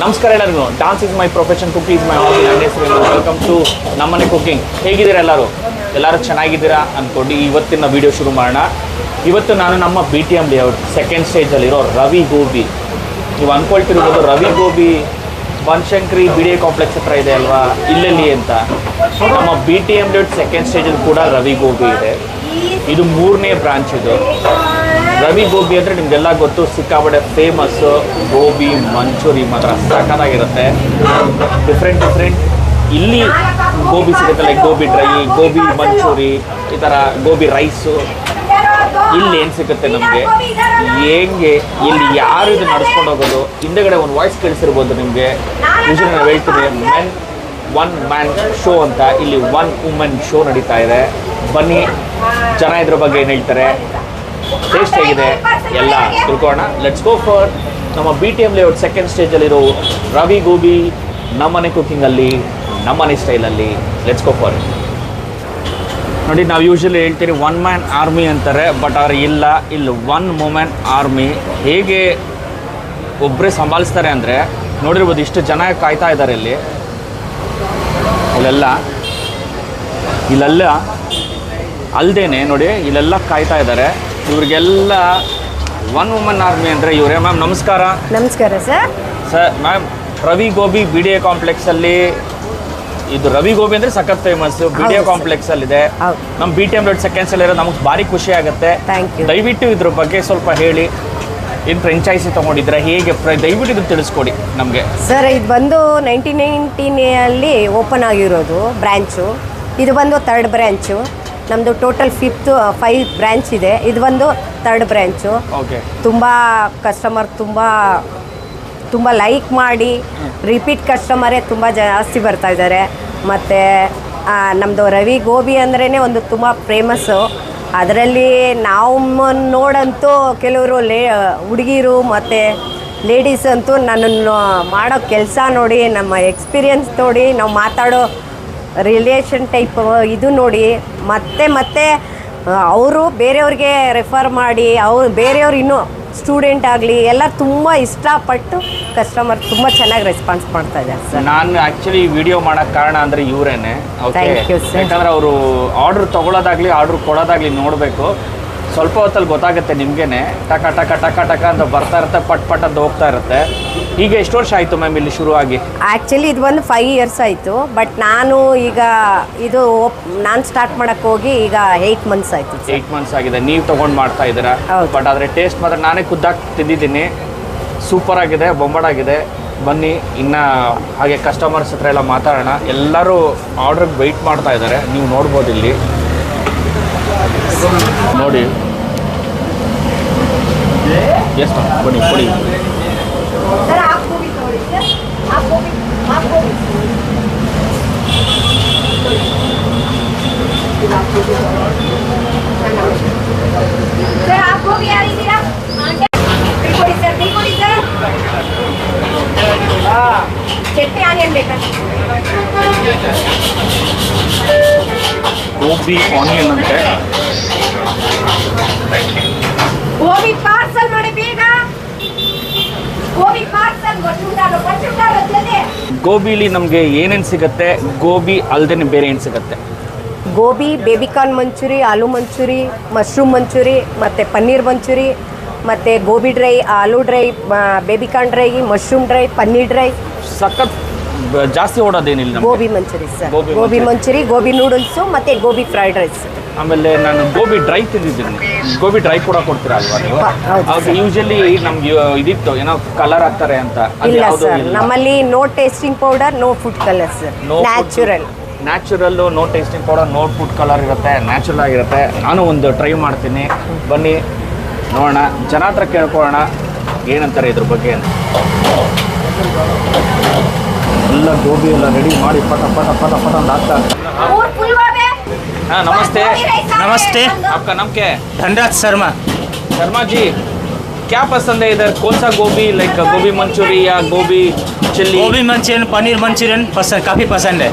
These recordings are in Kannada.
ನಮಸ್ಕಾರ ಎಲ್ಲರಿಗೂ. Dance is my profession, cooking is my hobby. ನನ್ನ ಹೆಸರು ವೆಲ್ಕಮ್ ಟು ನಮ್ಮನೆ ಕುಕಿಂಗ್. ಹೇಗಿದ್ದೀರಾ ಎಲ್ಲರೂ ಚೆನ್ನಾಗಿದ್ದೀರಾ ಅಂದ್ಕೊಂಡು ಇವತ್ತಿನ ವಿಡಿಯೋ ಶುರು ಮಾಡೋಣ. ಇವತ್ತು ನಾನು ನಮ್ಮ BTM ಲೇಔಟ್ ಸೆಕೆಂಡ್ ಸ್ಟೇಜಲ್ಲಿರೋ ರವಿ ಗೋಬಿ, ನೀವು ಅಂದ್ಕೊಳ್ತಿರ್ಬೋದು ರವಿ ಗೋಬಿ ಬನಶಂಕರಿ BDA ಕಾಂಪ್ಲೆಕ್ಸ್ ಹತ್ರ ಇದೆ ಅಲ್ವಾ, ಇಲ್ಲೆಲ್ಲಿ ಅಂತ. ನಮ್ಮ BTM ಲೇಔಟ್ ಸೆಕೆಂಡ್ ಸ್ಟೇಜಲ್ಲಿ ಕೂಡ ರವಿ ಗೋಬಿ ಇದೆ. ಇದು 3ನೇ ಬ್ರಾಂಚ್. ಇದು ರವಿ ಗೋಬಿ ಅಂದರೆ ನಿಮಗೆಲ್ಲ ಗೊತ್ತು, ಸಿಕ್ಕಾಪಟ್ಟೆ ಫೇಮಸ್ಸು. ಗೋಬಿ ಮಂಚೂರಿ ಮಾತ್ರ ಸಖತ್ತಾಗಿರುತ್ತೆ. ಡಿಫ್ರೆಂಟ್ ಇಲ್ಲಿ ಗೋಬಿ ಸಿಗುತ್ತೆ, ಲೈಕ್ ಗೋಬಿ ಡ್ರೈ, ಗೋಬಿ ಮಂಚೂರಿ, ಈ ಥರ ಗೋಬಿ ರೈಸು. ಇಲ್ಲಿ ಏನು ಸಿಗುತ್ತೆ ನಮಗೆ, ಹೆಂಗೆ ಇಲ್ಲಿ ಯಾರು ಇದು ನಡ್ಸ್ಕೊಂಡು ಹೋಗೋದು. ಹಿಂದೆಗಡೆ ಒಂದು ವಾಯ್ಸ್ ಕೇಳಿಸಿರ್ಬೋದು ನಿಮಗೆ. ಯೂಶಲಿ ನಾವು ಹೇಳ್ತೀವಿ ಒನ್ ಮ್ಯಾನ್ ಶೋ ಅಂತ. ಇಲ್ಲಿ 1 ವುಮೆನ್ ಶೋ ನಡೀತಾ ಇದೆ. ಬನ್ನಿ ಜನ ಇದ್ರ ಬಗ್ಗೆ ಏನು ಹೇಳ್ತಾರೆ, ಟೇಸ್ಟ್ ಹೇಗಿದೆ ಎಲ್ಲ ತಿಳ್ಕೊಳ್ಳೋಣ. ಲೆಟ್ಸ್ ಗೋ ಫಾರ್ ನಮ್ಮ BTM ಲೇಔಟ್ ಸೆಕೆಂಡ್ ಸ್ಟೇಜಲ್ಲಿರೋ ರವಿ ಗೋಬಿ ನಮ್ಮನೆ ಕುಕಿಂಗಲ್ಲಿ, ನಮ್ಮನೆ ಸ್ಟೈಲಲ್ಲಿ. Let's go for. ನೋಡಿ, ನಾವು ಯೂಶಲಿ ಹೇಳ್ತೀರಿ 1 ಮ್ಯಾನ್ ಆರ್ಮಿ ಅಂತಾರೆ, ಬಟ್ ಅವ್ರು ಇಲ್ಲ, ಇಲ್ಲಿ 1 ವುಮೆನ್ ಆರ್ಮಿ. ಹೇಗೆ ಒಬ್ಬರೇ ಸಂಭಾಳಿಸ್ತಾರೆ ಅಂದರೆ ನೋಡಿರ್ಬೋದು, ಇಷ್ಟು ಜನ ಕಾಯ್ತಾ ಇದ್ದಾರೆ ಇಲ್ಲೆಲ್ಲ ಅಲ್ಲದೇನೆ ನೋಡಿ, ಇಲ್ಲೆಲ್ಲ ಕಾಯ್ತಾ ಇದ್ದಾರೆ. ಇವ್ರಿಗೆಲ್ಲ 1 ವುಮೆನ್ ಆರ್ಮಿ ಅಂದರೆ ಇವರೇ. ಮ್ಯಾಮ್ ನಮಸ್ಕಾರ. ನಮಸ್ಕಾರ sir. Ma'am, Ravi gobi BDA ಕಾಂಪ್ಲೆಕ್ಸಲ್ಲಿ, ಇದು ರವಿ ಗೋಬಿ ಅಂದರೆ ಸಖತ್ ಫೇಮಸ್. BDA ಕಾಂಪ್ಲೆಕ್ಸಲ್ಲಿದೆ. ನಮ್ಮ BTM ಲೇಔಟ್ ಸೆಕೆಂಡ್ ಸ್ಟೇಜಲ್ಲಿರೋ ನಮಗೆ ಭಾರಿ ಖುಷಿ ಆಗುತ್ತೆ. ದಯವಿಟ್ಟು ಇದ್ರ ಬಗ್ಗೆ ಸ್ವಲ್ಪ ಹೇಳಿ. ಏನು ಫ್ರೆಂಚೈಸಿ ತೊಗೊಂಡಿದ್ರೆ ಹೇಗೆ, ದಯವಿಟ್ಟು ಇದು ತಿಳಿಸ್ಕೊಡಿ ನಮಗೆ. ಸರ್, ಇದು ಬಂದು 1919 ಓಪನ್ ಆಗಿರೋದು ಬ್ರ್ಯಾಂಚು. ಇದು ಬಂದು 3rd ಬ್ರ್ಯಾಂಚು. ನಮ್ಮದು ಟೋಟಲ್ 5 ಬ್ರ್ಯಾಂಚ್ ಇದೆ. ಇದು ಬಂದು 3rd ಬ್ರ್ಯಾಂಚು. ಓಕೆ. ತುಂಬ ಕಸ್ಟಮರ್ ತುಂಬ ಲೈಕ್ ಮಾಡಿ ರಿಪೀಟ್ ಕಸ್ಟಮರೇ ತುಂಬ ಜಾಸ್ತಿ ಬರ್ತಾ ಇದ್ದಾರೆ. ಮತ್ತು ನಮ್ಮದು ರವಿ ಗೋಬಿ ಅಂದ್ರೇ ಒಂದು ತುಂಬ ಫೇಮಸ್ಸು. ಅದರಲ್ಲಿ ನಾವು ನೋಡಂತೂ ಕೆಲವರು ಹುಡುಗಿರು ಮತ್ತು ಲೇಡೀಸ್ ಅಂತೂ ನನ್ನನ್ನು ಮಾಡೋ ಕೆಲಸ ನೋಡಿ, ನಮ್ಮ ಎಕ್ಸ್ಪೀರಿಯನ್ಸ್ ನೋಡಿ, ನಾವು ಮಾತಾಡೋ ರಿಲೇಷನ್ ಟೈಪ್ ಇದು ನೋಡಿ ಮತ್ತೆ ಅವರು ಬೇರೆಯವ್ರಿಗೆ ರೆಫರ್ ಮಾಡಿ, ಬೇರೆಯವ್ರು ಇನ್ನೂ ಸ್ಟೂಡೆಂಟ್ ಆಗಲಿ ಎಲ್ಲ ತುಂಬ ಇಷ್ಟಪಟ್ಟು ಕಸ್ಟಮರ್ ತುಂಬ ಚೆನ್ನಾಗಿ ರೆಸ್ಪಾನ್ಸ್ ಮಾಡ್ತಾ ಇದ್ದಾರೆ ಸರ್. ನಾನು ಆ್ಯಕ್ಚುಲಿ ವಿಡಿಯೋ ಮಾಡೋಕ್ಕೆ ಕಾರಣ ಅಂದರೆ ಇವರೇನೆ. ಯಾಕಂದರೆ ಅವರು ಆರ್ಡ್ರ್ ತೊಗೊಳೋದಾಗಲಿ ಆರ್ಡ್ರ್ ಕೊಡೋದಾಗಲಿ ನೋಡಬೇಕು. ಸ್ವಲ್ಪ ಹೊತ್ತಲ್ಲಿ ಗೊತ್ತಾಗುತ್ತೆ ನಿಮಗೇನೆ. ಟಕ ಟಕ ಟಕ ಟಕ ಅಂತ ಬರ್ತಾ ಇರುತ್ತೆ, ಪಟ್ ಅಂತ ಹೋಗ್ತಾ ಇರುತ್ತೆ. ಈಗ ಎಷ್ಟು ವರ್ಷ ಆಯಿತು ಮ್ಯಾಮ್ ಇಲ್ಲಿ ಶುರುವಾಗಿ? ಆ್ಯಕ್ಚುಲಿ ಇದು ಒಂದು 5 ಇಯರ್ಸ್ ಆಯಿತು. ಬಟ್ ನಾನು ಸ್ಟಾರ್ಟ್ ಮಾಡೋಕ್ಕೆ ಹೋಗಿ ಈಗ 8 ಮಂತ್ಸ್ ಆಯಿತು. 8 ಮಂತ್ಸ್ ಆಗಿದೆ ನೀವು ತೊಗೊಂಡು ಮಾಡ್ತಾ ಇದ್ದೀರಾ. ಬಟ್ ಆದರೆ ಟೇಸ್ಟ್ ಮಾತ್ರ ನಾನೇ ಖುದ್ದಾಗಿ ತಿಂದಿದ್ದೀನಿ. ಸೂಪರ್ ಆಗಿದೆ, ಬೊಂಬಾಡಾಗಿದೆ. ಬನ್ನಿ ಇನ್ನು ಹಾಗೆ ಕಸ್ಟಮರ್ಸ್ ಹತ್ರ ಎಲ್ಲ ಮಾತಾಡೋಣ. ಎಲ್ಲರೂ ಆರ್ಡ್ರಿಗೆ ವೆಯ್ಟ್ ಮಾಡ್ತಾ ಇದ್ದಾರೆ, ನೀವು ನೋಡ್ಬೋದು ಇಲ್ಲಿ ನೋಡಿ. ಎಷ್ಟು ಬನ್ನಿ ಕೊಡಿ. ಚಟ್ನಿ ಆನಿಯನ್ ಬೇಕಾ? ಗೋಬಿ ಆನಿಯನ್ ಅಂತೆ. ಗೋಬಿ ಪಾರ್ಸಲ್ ಮಾಡಿ ಬೇಗ. ಗೋಬಿ ಪಾರ್ಸಲ್ ಗೋಬಿಲಿ ನಮಗೆ ಏನೇನು ಸಿಗುತ್ತೆ, ಗೋಬಿ ಅಲ್ಲದೆ ಬೇರೆ ಏನು ಸಿಗುತ್ತೆ? Gobi, baby corn manchurian, aloo manchurian, mushroom manchurian, ಮತ್ತು ಪನ್ನೀರ್ ಮಂಚೂರಿ, ಮತ್ತು gobi dry, aloo dry, baby corn dry, mushroom dry, paneer dry. ಸಖತ್ ಜಾಸ್ತಿ ಓಡೋದೇನಿಲ್ಲ. Gobi manchurian sir, gobi manchurian, gobi noodles ಮತ್ತು ಗೋಬಿ ಫ್ರೈಡ್ ರೈಸ್. ಆಮೇಲೆ ನಾನು ಗೋಬಿ ಡ್ರೈ ತಿಂದಿದ್ದೀನಿ. ಗೋಬಿ ಡ್ರೈ ಕೂಡ ಕೊಡ್ತೀರಾ ಅಲ್ವಾ ನೀವು? ಅದು ಯೂಶಲಿ ನಮ್ಗೆ ಇದಿತ್ತು, ಏನೋ ಕಲರ್ ಹಾಕ್ತಾರೆ ಅಂತ. ಇಲ್ಲ ಸರ್, ನಮ್ಮಲ್ಲಿ no tasting powder, no food colour sir. Natural, no tasting powder, no food colour ಇರುತ್ತೆ, ನ್ಯಾಚುರಲ್ ಆಗಿರುತ್ತೆ. ನಾನು ಒಂದು ಟ್ರೈ ಮಾಡ್ತೀನಿ. ಬನ್ನಿ ನೋಡೋಣ, ಜನ ಹತ್ರ ಕೇಳ್ಕೊಳ್ಳೋಣ ಏನಂತಾರೆ ಇದ್ರ ಬಗ್ಗೆ ಅಂತ. ಎಲ್ಲ ಗೋಬಿ ಎಲ್ಲ ರೆಡಿ ಮಾಡಿ ಪಟ ಅಂತ ಹಾಕ್ತಾರೆ. हाँ नमस्ते। नमस्ते। आपका नाम क्या है? धनराज शर्मा। शर्मा जी, क्या पसंद है इधर? कौन सा गोबी, लाइक गोबी मंचूरी या गोबी चिल्ली? गोबी मंचूरियन, पनीर मंचूरियन काफ़ी पसंद है।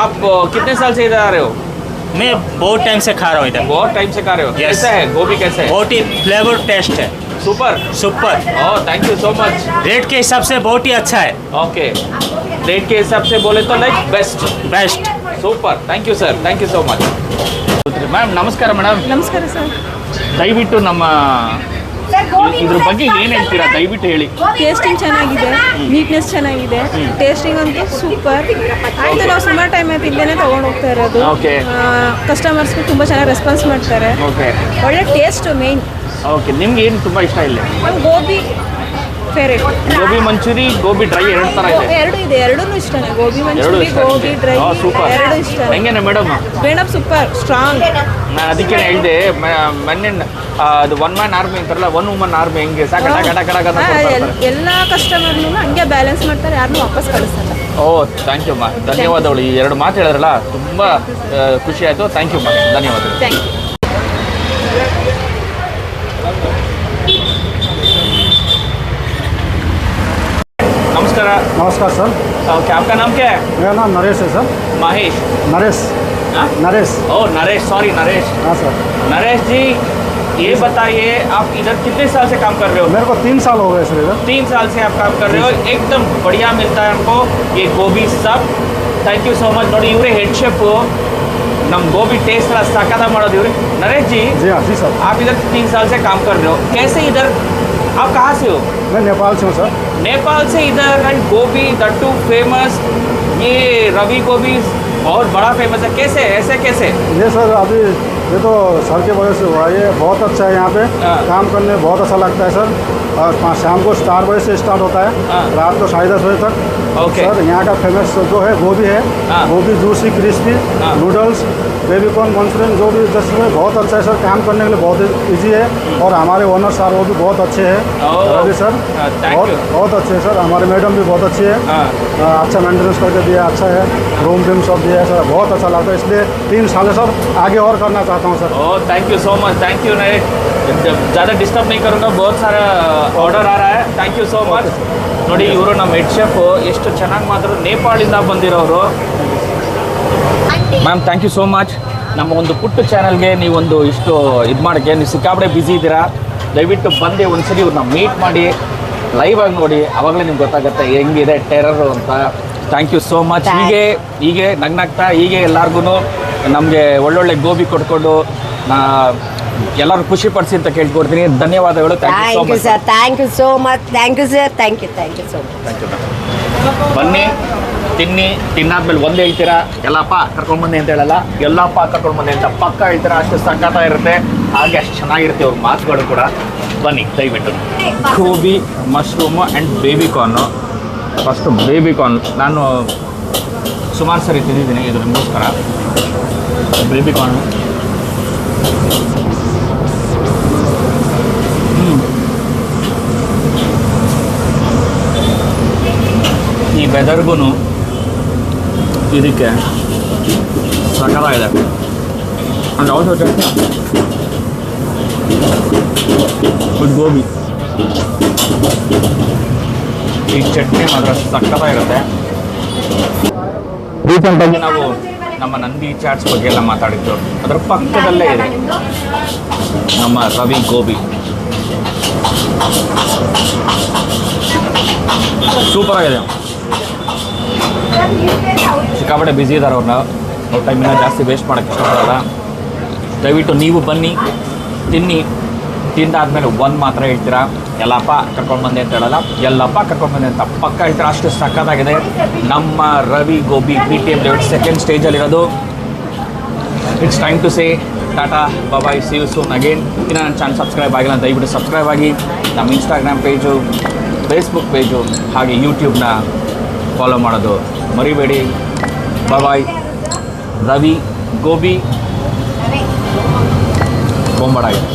आप कितने साल से इधर आ रहे हो? मैं बहुत टाइम से खा रहा हूँ इधर। बहुत टाइम से खा रहे हो? कैसा है गोभी, कैसा है? बहुत ही फ्लेवर टेस्ट है। Super super oh thank you so much rate के हिसाब से बहुत ही अच्छा है ओके रेट के हिसाब से बोले तो like best best super thank you so much ma'am ನಮಸ್ಕಾರ ಮೇಡಮ್ ನಮಸ್ಕಾರ ಸರ್. ದಯವಿಟ್ಟು ನಮ್ಮ ಇದ್ರ ಬಗ್ಗೆ ಏನು ಹೇಳ್ತೀರಾ ದಯವಿಟ್ಟು ಹೇಳಿ ಟೇಸ್ಟಿಂಗ್ ಚೆನ್ನಾಗಿದೆ, ನೀಟ್ನೆಸ್ ಚೆನ್ನಾಗಿದೆ, ಟೇಸ್ಟಿಂಗ್ ಅಂತೂ ಸೂಪರ್ ಆಯಿತು. ನಾವು ಸುಮಾರು ಟೈಮ್ ಆಯ್ತು ಇಲ್ಲೇನೆ ತೊಗೊಂಡು ಹೋಗ್ತಾ ಇರೋದು. Okay. ಕಸ್ಟಮರ್ಸ್ಗೂ ತುಂಬ ಚೆನ್ನಾಗಿ ರೆಸ್ಪಾನ್ಸ್ ಮಾಡ್ತಾರೆ. ಓಕೆ ಒಳ್ಳೆ ಟೇಸ್ಟ್ ಮೇಯ್ನ್. ಓಕೆ ನಿಮ್ಗೆ ಏನು ತುಂಬ ಇಷ್ಟ ಇಲ್ಲ ನಮ್ಗೆ gobi favourite. Gobi manchurian gobi dry ಎರಡು ಥರ ಇದೆ ಎರಡು ಇದೆ, ಎರಡೂ ಇಷ್ಟನೇ. ಗೋಬಿ ಎರಡು ಮಂಚೂರಿ, ಇಷ್ಟ ಗೋಬಿ ಡ್ರೈ ಸೂಪರ್ ಎರಡು ಇಷ್ಟ. ಹೆಂಗೇನೆ ಮೇಡಮ್ ಮೇಡಮ್ ಸೂಪರ್ ಸ್ಟ್ರಾಂಗ್. ನಾನು ಅದಕ್ಕೆ ಹೇಳಿದೆ ಮೊನ್ನೆ ಅದು ಒನ್ ಮ್ಯಾನ್ ಆರ್ಮಿ ಅಂತಾರಲ್ಲ ಒನ್ ವುಮನ್ ಆರ್ಮಿ ಹೆಂಗೆ ಸಾಕ ಎಲ್ಲ ಕಸ್ಟಮರ್ನು ಹಂಗೆ ಬ್ಯಾಲೆನ್ಸ್ ಮಾಡ್ತಾರೆ, ಯಾರನ್ನೂ ವಾಪಸ್ ಕಳಿಸಲ್ಲ. ಓ ಥ್ಯಾಂಕ್ ಯು ಮಾ ಧನ್ಯವಾದಗಳು ಈ ಎರಡು ಮಾತು ಹೇಳಿದ್ರಲ್ಲ ತುಂಬ ಖುಷಿ ಆಯಿತು ಥ್ಯಾಂಕ್ ಯು ಮಾ ಧನ್ಯವಾದಗಳು ಥ್ಯಾಂಕ್ ಯು. नमस्कार नमस्कार सर, क्या आपका नाम क्या है मेरा नाम नरेश है सर. महेश नरेश हाँ? नरेश ओ नरेश सॉरी नरेश हाँ सर. नरेश जी ये बताइए आप इधर कितने साल से काम कर रहे हो मेरे को 3 साल हो गए सर इधर. 3 साल से आप काम कर रहे हो एकदम बढ़िया मिलता है हमको ये गोभी सब थैंक यू सो मच ನೋಡಿ ಇವರೇ ಹೆಡ್ ಶೆಫ್ ನಮ್ಮ ಗೋಬಿ टेस्ट ಎಲ್ಲ ಸಕ್ಕತ್ತ ಮಾಡೋದು ಇವ್ರೆ नरेश जी जी हाँ जी सर. आप इधर 3 साल से काम कर रहे हो कैसे इधर आप कहाँ से हो मैं नेपाल से हूँ सर. नेपाल से इधर एंड गोभी दट्टू फेमस ये रवि गोभी बहुत बड़ा फेमस है कैसे ऐसे कैसे ये सर अभी ये तो सर के वजह से हुआ, ये बहुत अच्छा है यहाँ पे. हाँ. काम करने में बहुत अच्छा लगता है सर. और शाम को 4 बजे से स्टार्ट होता है, हाँ. रात को 10:30 बजे तक. ओके. सर यहाँ का फेमस जो है गोभी है, हाँ. गोभी जूसी क्रिस्पी हाँ. नूडल्स बेबीकॉर्न मंचूरियन जो भी दस में बहुत अच्छा है सर. काम करने के लिए बहुत ईजी है और हमारे ओनर सर वो भी बहुत अच्छे हैं रवि सर. हाँ, thank you. बहुत अच्छे हैं सर. हमारे मैडम भी बहुत अच्छी है. हाँ. अच्छा मेंटेनेंस करके दिया, अच्छा है. रूम सब दिया है सर, बहुत अच्छा लगता है. इसलिए 3 साल है सर, आगे और करना चाहता हूँ sir. Oh thank you so much thank you Naresh ज़्यादा डिस्टर्ब नहीं करूँगा बहुत सारा ऑर्डर आ रहा है थैंक यू सो मच ನೋಡಿ ಇವರು ನಮ್ಮ ಹೆಡ್ ಶೆಫ್ ಎಷ್ಟು ಚೆನ್ನಾಗಿ ಮಾತಾಡೋ ನೇಪಾಳಿಂದ ಬಂದಿರೋರು ma'am thank you so much ನಮ್ಮ ಒಂದು ಪುಟ್ಟ ಚಾನಲ್ಗೆ ನೀವೊಂದು ಇಷ್ಟು ಇದು ಮಾಡೋಕ್ಕೆ ನೀವು ಸಿಕ್ಕಾಪಟ್ಟೆ ಬ್ಯುಸಿ ಇದ್ದೀರಾ ದಯವಿಟ್ಟು ಬಂದು ಒಂದ್ಸರಿ ಇವ್ರನ್ನ ಮೀಟ್ ಮಾಡಿ ಲೈವ್ ಆಗಿ ನೋಡಿ ಆವಾಗಲೇ ನಿಮ್ಗೆ ಗೊತ್ತಾಗುತ್ತೆ ಹೆಂಗಿದೆ ಟೆರರು ಅಂತ ಥ್ಯಾಂಕ್ ಯು ಸೋ ಮಚ್ ಹೀಗೆ ನಗ್ನಾಗ್ತಾ ಹೀಗೆ ಎಲ್ಲರಿಗೂ ನಮಗೆ ಒಳ್ಳೊಳ್ಳೆ ಗೋಬಿ ಕೊಟ್ಕೊಂಡು ಎಲ್ಲರೂ ಖುಷಿ ಪಡಿಸಿ ಅಂತ ಕೇಳ್ಕೊಡ್ತೀನಿ ಧನ್ಯವಾದಗಳು thank you sir, thank you so much, thank you sir, thank you so much. Thank you ಬನ್ನಿ ತಿನ್ನಾದ್ಮೇಲೆ ಒಂದು ಹೇಳ್ತೀರಾ ಎಲ್ಲಪ್ಪ ಕರ್ಕೊಂಡ್ಬಂದೆ ಅಂತ ಹೇಳಲ್ಲ ಎಲ್ಲಪ್ಪ ಕರ್ಕೊಂಡ್ಬಂದೆ ಅಂತ ಪಕ್ಕ ಹೇಳ್ತೀರಾ ಅಷ್ಟು ಸಖತ್ತ ಇರುತ್ತೆ ಹಾಗೆ ಅಷ್ಟು ಚೆನ್ನಾಗಿರುತ್ತೆ ಅವ್ರ ಮಾತುಗಳು ಕೂಡ ಬನ್ನಿ ದಯವಿಟ್ಟು gobi mushroom and baby corn first baby corn ನಾನು ಸುಮಾರು ಸರಿ ತಿಂದಿದ್ದೀನಿ ಇದು ನಿಮಗೋಸ್ಕರ ಬೇಬಿಕಾರ್ನು ಈ ವೆದರ್ಗೂ ಇದಕ್ಕೆ ಸಕಲಾಗಿದೆ ಅಂಡ್ ಆಲ್ಸೋ ವಿತ್ ಗೋಬಿ ಈ ಚಟ್ನಿ ಮಾತ್ರ ಸಕ್ಕತ್ತಾಗಿರುತ್ತೆ ರೀಸೆಂಟಾಗಿ ನಾವು ನಮ್ಮ ನಂದಿ ಚಾಟ್ಸ್ ಬಗ್ಗೆ ಎಲ್ಲ ಮಾತಾಡಿದ್ದು ಅದರ ಪಕ್ಕದಲ್ಲೇ ಇದೆ ನಮ್ಮ ರವಿ ಗೋಬಿ ಸೂಪರ್ ಆಗಿದೆ ಸಿಕ್ಕಾಪಟ್ಟೆ ಬ್ಯುಸಿ ಇದ್ದಾರೆ ಅವ್ರ ಟೈಮಿನ ಜಾಸ್ತಿ ವೇಸ್ಟ್ ಮಾಡೋಕ್ಕೆ ಇಷ್ಟಪಡಲ್ಲ ದಯವಿಟ್ಟು ನೀವು ಬನ್ನಿ ತಿನ್ನಿ ತಿಂದಾದ್ಮೇಲೆ ಒಂದು ಮಾತ್ರ ಹೇಳ್ತೀರಾ ಎಲ್ಲಪ್ಪ ಕರ್ಕೊಂಡ್ಬಂದೆ ಅಂತ ಹೇಳಲ್ಲ ಎಲ್ಲಪ್ಪ ಕರ್ಕೊಂಡ್ಬಂದೆ ಅಂತ ಪಕ್ಕ ಹೇಳ್ತೀರಾ ಅಷ್ಟು ಸಕ್ಕತ್ತಾಗಿದೆ ನಮ್ಮ Ravi Gobi BTM layout second ಸ್ಟೇಜಲ್ಲಿರೋದು it's time to say tata bye see you soon again ಇನ್ನು ನನ್ನ ಚಾನಲ್ ಸಬ್ಸ್ಕ್ರೈಬ್ ಆಗಿಲ್ಲ ದಯವಿಟ್ಟು ಸಬ್ಸ್ಕ್ರೈಬ್ ಆಗಿ ನಮ್ಮ ಇನ್ಸ್ಟಾಗ್ರಾಮ್ ಪೇಜು ಫೇಸ್ಬುಕ್ ಪೇಜು ಹಾಗೆ ಯೂಟ್ಯೂಬ್ನ ಫಾಲೋ ಮಾಡೋದು ಮರಿಬೇಡಿ ಬಾಯ್ ರವಿ ಗೋಬಿ ಬೊಂಬಾಡಾಗಿದೆ